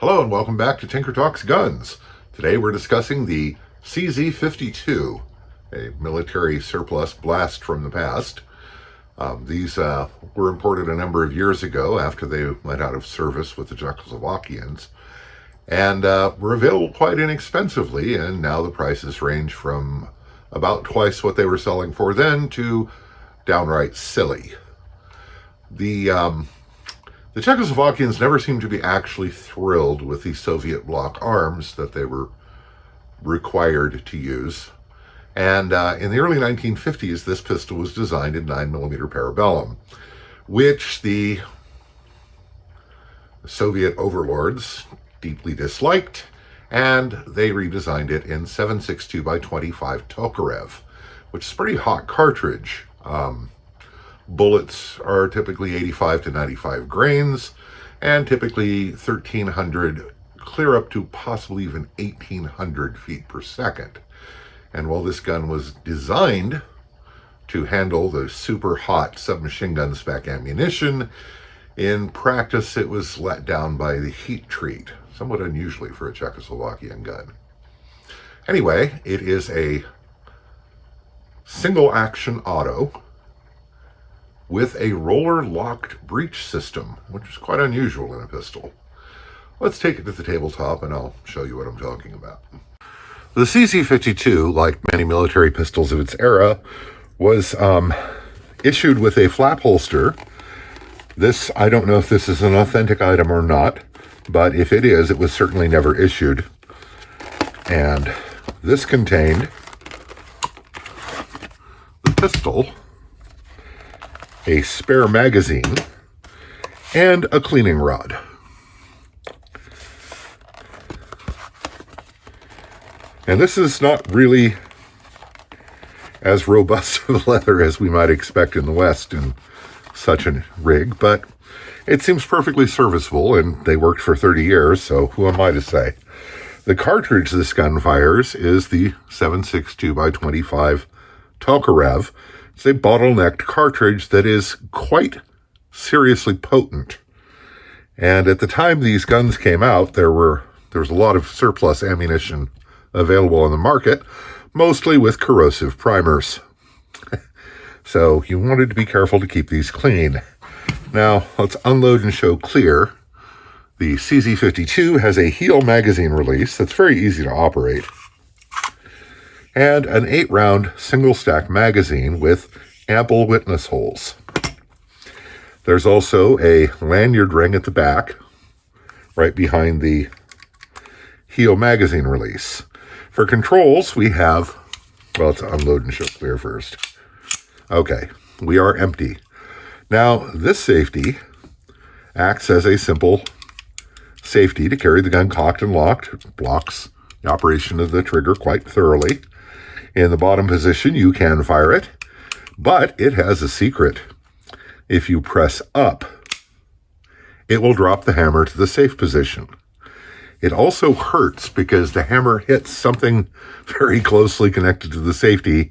Hello and welcome back to Tinker Talks Guns. Today we're discussing the CZ52, a military surplus blast from the past. These were imported a number of years ago after they went out of service with the Czechoslovakians, and were available quite inexpensively, and now the prices range from about twice what they were selling for then to downright silly. The Czechoslovakians never seemed to be actually thrilled with the Soviet bloc arms that they were required to use. And in the early 1950s, this pistol was designed in 9mm parabellum, which the Soviet overlords deeply disliked, and they redesigned it in 7.62x25 Tokarev, which is a pretty hot cartridge. Bullets are typically 85 to 95 grains, and typically 1,300, clear up to possibly even 1,800 feet per second. And while this gun was designed to handle the super hot submachine gun spec ammunition, in practice it was let down by the heat treat, somewhat unusually for a Czechoslovakian gun. Anyway, it is a single action auto with a roller-locked breech system, which is quite unusual in a pistol. Let's take it to the tabletop and I'll show you what I'm talking about. The CZ52, like many military pistols of its era, was issued with a flap holster. This, I don't know if this is an authentic item or not, but if it is, it was certainly never issued. And this contained the pistol, a spare magazine, and a cleaning rod. And this is not really as robust of leather as we might expect in the West in such a rig, but it seems perfectly serviceable, and they worked for 30 years, so who am I to say? The cartridge this gun fires is the 7.62x25 Tokarev. It's a bottlenecked cartridge that is quite seriously potent. And at the time these guns came out, there was a lot of surplus ammunition available on the market, mostly with corrosive primers. So you wanted to be careful to keep these clean. Now, let's unload and show clear. The CZ52 has a heel magazine release that's very easy to operate, and an 8-round single-stack magazine with ample witness holes. There's also a lanyard ring at the back, right behind the heel magazine release. For controls, we have, well, let's unload and show clear first. Okay, we are empty. Now, this safety acts as a simple safety to carry the gun cocked and locked. It blocks the operation of the trigger quite thoroughly. In the bottom position, you can fire it, but it has a secret. If you press up, it will drop the hammer to the safe position. It also hurts because the hammer hits something very closely connected to the safety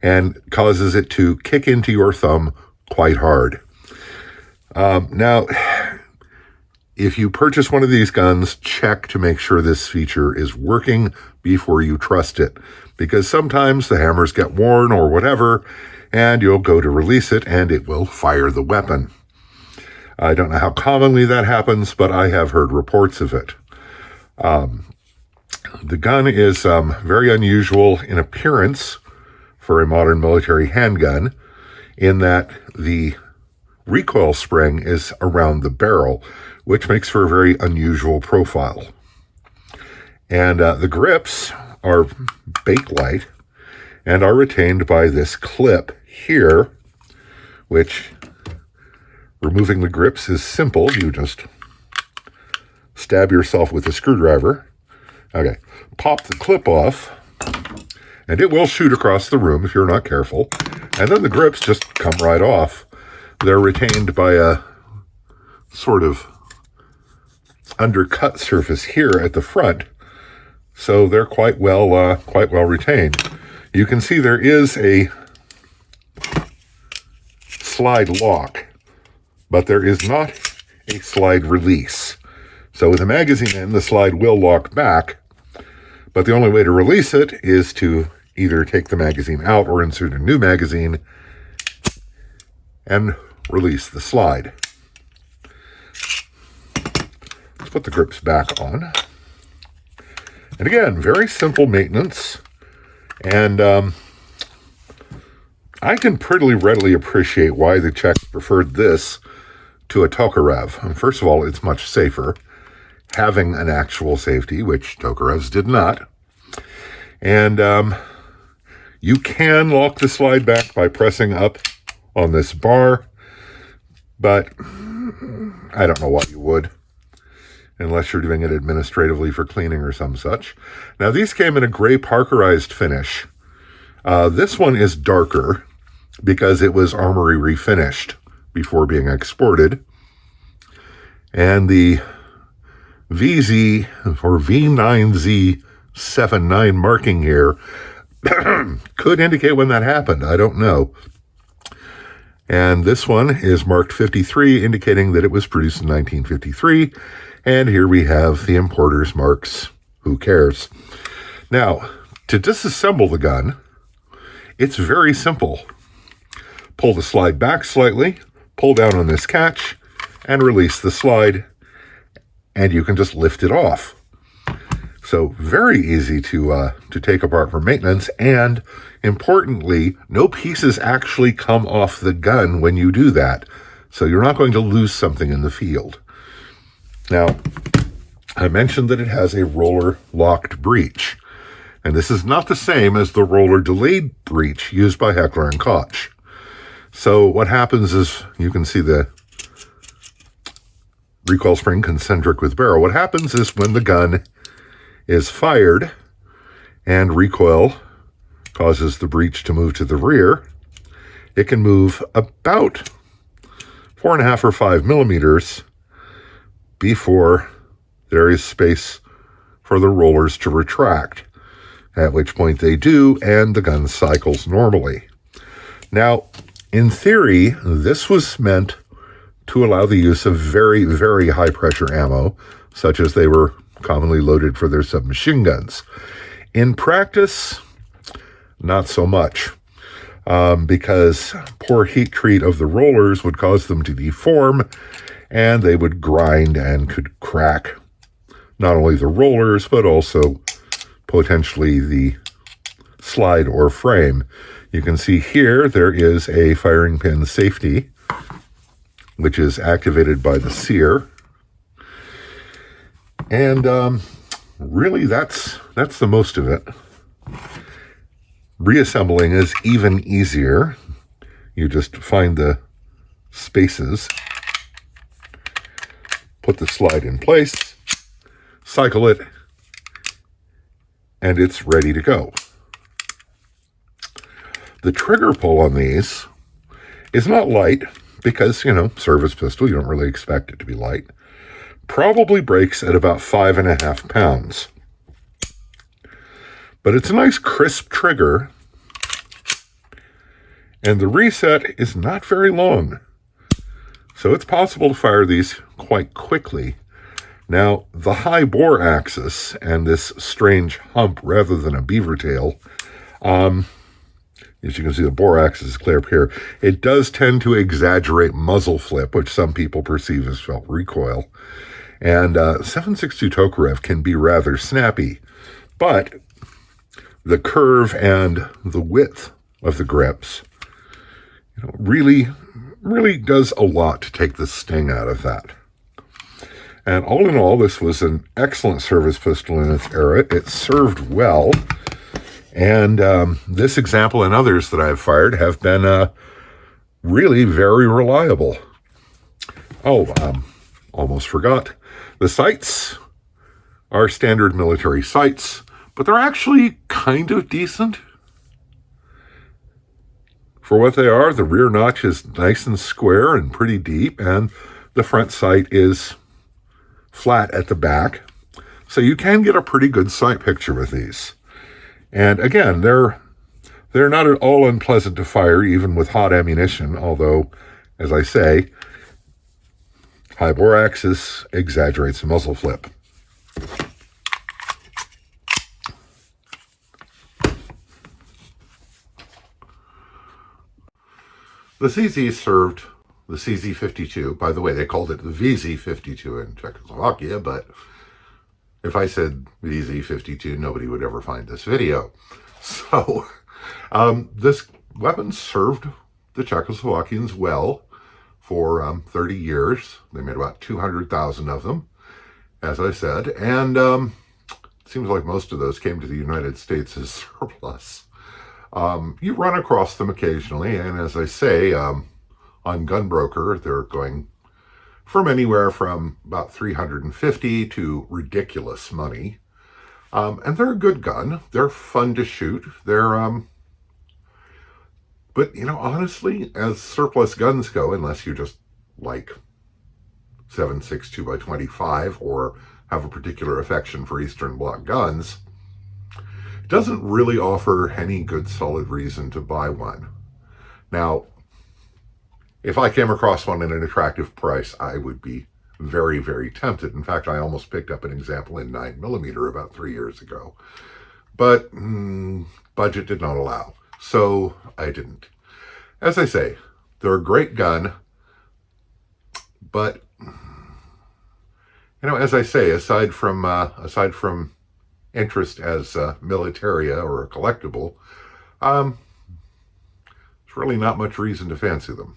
and causes it to kick into your thumb quite hard. Now, if you purchase one of these guns, check to make sure this feature is working before you trust it, because sometimes the hammers get worn or whatever, and you'll go to release it and it will fire the weapon. I don't know how commonly that happens, but I have heard reports of it. The gun is very unusual in appearance for a modern military handgun, in that the recoil spring is around the barrel, which makes for a very unusual profile. And the grips are Bakelite and are retained by this clip here, which, removing the grips is simple. You just stab yourself with a screwdriver. Okay, pop the clip off, and it will shoot across the room if you're not careful. And then the grips just come right off. They're retained by a sort of undercut surface here at the front, so they're quite well retained. You can see there is a slide lock, but there is not a slide release. So with the magazine in, the slide will lock back, but the only way to release it is to either take the magazine out or insert a new magazine and release the slide. Let's put the grips back on. And again, very simple maintenance. And I can pretty readily appreciate why the Czechs preferred this to a Tokarev. And first of all, it's much safer, having an actual safety, which Tokarevs did not. And you can lock the slide back by pressing up on this bar, but I don't know why you would, unless you're doing it administratively for cleaning or some such. Now, these came in a gray parkerized finish. This one is darker because it was armory refinished before being exported. And the VZ or V9Z79 marking here could indicate when that happened. I don't know. And this one is marked 53, indicating that it was produced in 1953. And here we have the importer's marks. Who cares? Now, to disassemble the gun, it's very simple. Pull the slide back slightly, pull down on this catch, and release the slide, and you can just lift it off. So very easy to take apart for maintenance, and importantly, no pieces actually come off the gun when you do that. So you're not going to lose something in the field. Now, I mentioned that it has a roller-locked breech, and this is not the same as the roller-delayed breech used by Heckler & Koch. So what happens is, you can see the recoil spring concentric with barrel. What happens is when the gun is fired and recoil causes the breech to move to the rear, it can move about 4.5 or 5 millimeters before there is space for the rollers to retract, at which point they do, and the gun cycles normally. Now, in theory, this was meant to allow the use of very, very high-pressure ammo, such as they were commonly loaded for their submachine guns. In practice, not so much, because poor heat treat of the rollers would cause them to deform, and they would grind and could crack not only the rollers, but also potentially the slide or frame. You can see here there is a firing pin safety, which is activated by the sear. And really, that's the most of it. Reassembling is even easier. You just find the spaces, put the slide in place, cycle it, and it's ready to go. The trigger pull on these is not light because, service pistol, you don't really expect it to be light. Probably breaks at about 5.5 pounds. But it's a nice crisp trigger, and the reset is not very long. So it's possible to fire these quite quickly. Now, the high bore axis and this strange hump rather than a beaver tail, as you can see, the bore axis is clear up here. It does tend to exaggerate muzzle flip, which some people perceive as felt recoil. And 7.62 Tokarev can be rather snappy, but the curve and the width of the grips, really does a lot to take the sting out of that. And all in all, this was an excellent service pistol in its era. It served well. And this example and others that I've fired have been really very reliable. Almost forgot. The sights are standard military sights, but they're actually kind of decent. For what they are, the rear notch is nice and square and pretty deep, and the front sight is flat at the back. So you can get a pretty good sight picture with these. And again, they're not at all unpleasant to fire, even with hot ammunition, although, as I say, High bore axis exaggerates the muzzle flip. The CZ served the CZ52. By the way, they called it the VZ52 in Czechoslovakia, but if I said VZ52, nobody would ever find this video. So this weapon served the Czechoslovakians well for 30 years. They made about 200,000 of them, as I said, and it seems like most of those came to the United States as surplus. You run across them occasionally, and as I say, on Gunbroker, they're going from anywhere from about $350 to ridiculous money. And they're a good gun. They're fun to shoot. But, you know, honestly, as surplus guns go, unless you just like 7.62 by 25 or have a particular affection for Eastern Bloc guns, doesn't really offer any good solid reason to buy one. Now, if I came across one at an attractive price, I would be very, very tempted. In fact, I almost picked up an example in 9mm about 3 years ago. But budget did not allow, so I didn't. As I say, they're a great gun, but, you know, as I say, aside from interest as militaria or a collectible, there's really not much reason to fancy them.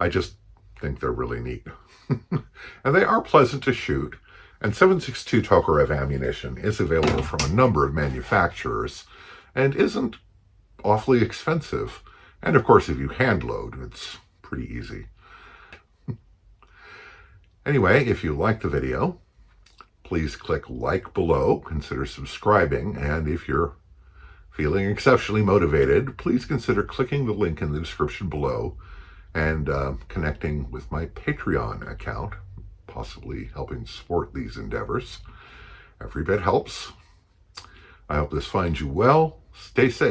I just think they're really neat. And they are pleasant to shoot, and 7.62 Tokarev ammunition is available from a number of manufacturers and isn't awfully expensive. And of course, if you hand load, it's pretty easy. Anyway, if you liked the video, please click like below, consider subscribing, and if you're feeling exceptionally motivated, please consider clicking the link in the description below and connecting with my Patreon account, possibly helping support these endeavors. Every bit helps. I hope this finds you well. Stay safe.